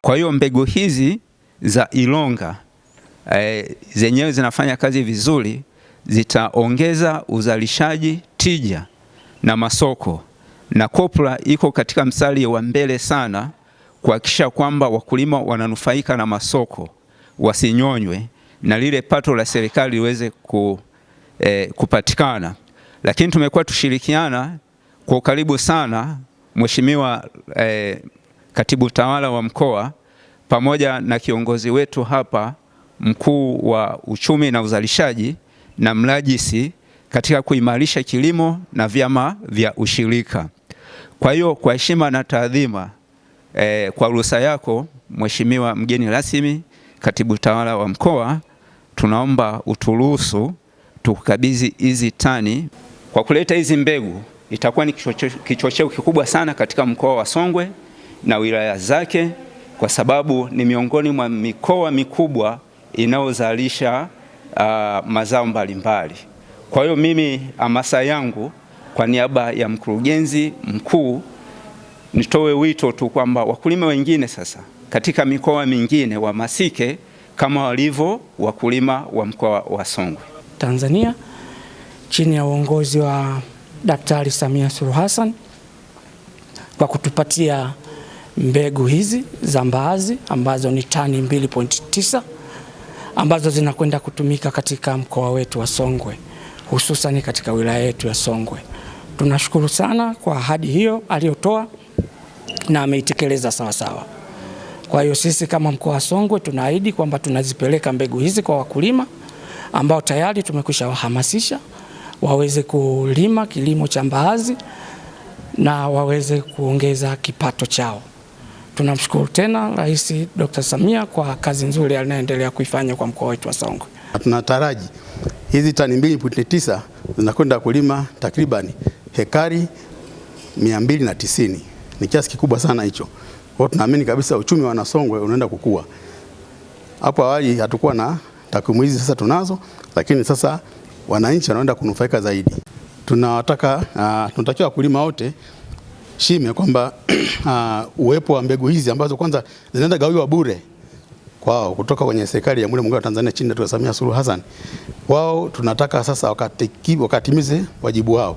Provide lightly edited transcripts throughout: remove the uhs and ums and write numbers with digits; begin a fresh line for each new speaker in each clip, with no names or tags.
Kwa hiyo mbegu hizi za Ilonga zenyewe zinafanya kazi vizuri, zitaongeza uzalishaji, tija na masoko, na Kopra iko katika mstari wa mbele sana kuhakikisha kwamba wakulima wananufaika na masoko, wasinyonywe na lile pato la serikali liweze kupatikana. Lakini tumekuwa tushirikiana kwa ukaribu sana, Mheshimiwa Katibu Tawala wa mkoa pamoja na kiongozi wetu hapa, mkuu wa uchumi na uzalishaji na mrajisi, katika kuimarisha kilimo na vyama vya ushirika. Kwa hiyo kwa heshima na taadhima, kwa ruhusa yako Mheshimiwa mgeni rasmi Katibu Tawala wa mkoa, tunaomba uturuhusu tukabidhi hizi tani. Kwa kuleta hizi mbegu itakuwa ni kichocheo kikubwa sana katika mkoa wa Songwe na wilaya zake, kwa sababu ni miongoni mwa mikoa mikubwa inayozalisha mazao mbalimbali. Kwa hiyo mimi hamasa yangu kwa niaba ya mkurugenzi mkuu, nitoe wito tu kwamba wakulima wengine sasa katika mikoa mingine wahamasike kama walivyo wakulima wa mkoa wa Songwe.
Tanzania chini ya uongozi wa Daktari Samia Suluhu Hassan kwa kutupatia mbegu hizi za mbaazi ambazo ni tani 2.9 ambazo zinakwenda kutumika katika mkoa wetu wa Songwe, hususan katika wilaya yetu ya Songwe. Tunashukuru sana kwa ahadi hiyo aliyotoa na ameitekeleza sawa sawa. Kwa hiyo sisi kama mkoa wa Songwe tunaahidi kwamba tunazipeleka mbegu hizi kwa wakulima ambao tayari tumekwisha wahamasisha waweze kulima kilimo cha mbaazi na waweze kuongeza kipato chao. Tunamshukuru tena Rais Dr. Samia kwa kazi nzuri anayoendelea kuifanya kwa mkoa wetu wa Songwe. Tunataraji hizi tani 2.9 zinakwenda kulima takribani hekari 290. Ni kiasi kikubwa sana hicho. Kwa hiyo tunaamini kabisa uchumi wa Songwe unaenda kukua. Hapo awali hatukuwa na takwimu hizi, sasa tunazo, lakini sasa wananchi wanaenda kunufaika zaidi. Tunatakiwa wakulima wote shime kwamba uwepo wa mbegu hizi ambazo kwanza zinaenda gawiwa bure kwao kutoka kwenye serikali ya Jamhuri ya Muungano wa Tanzania chini ya Dkt. Samia Suluhu Hassan. Wao tunataka sasa wakatimize wajibu wao.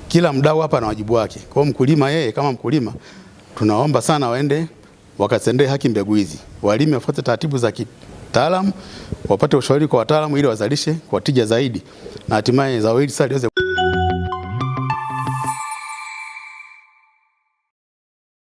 Kila mdau hapa na wajibu wake. Kwa hiyo mkulima, yeye kama mkulima, tunaomba sana waende wakatendee haki mbegu hizi. Walime wafuate taratibu za kitaalamu, wapate ushauri kwa wataalamu ili wazalishe kwa tija zaidi na hatimaye zao hili sasa liweze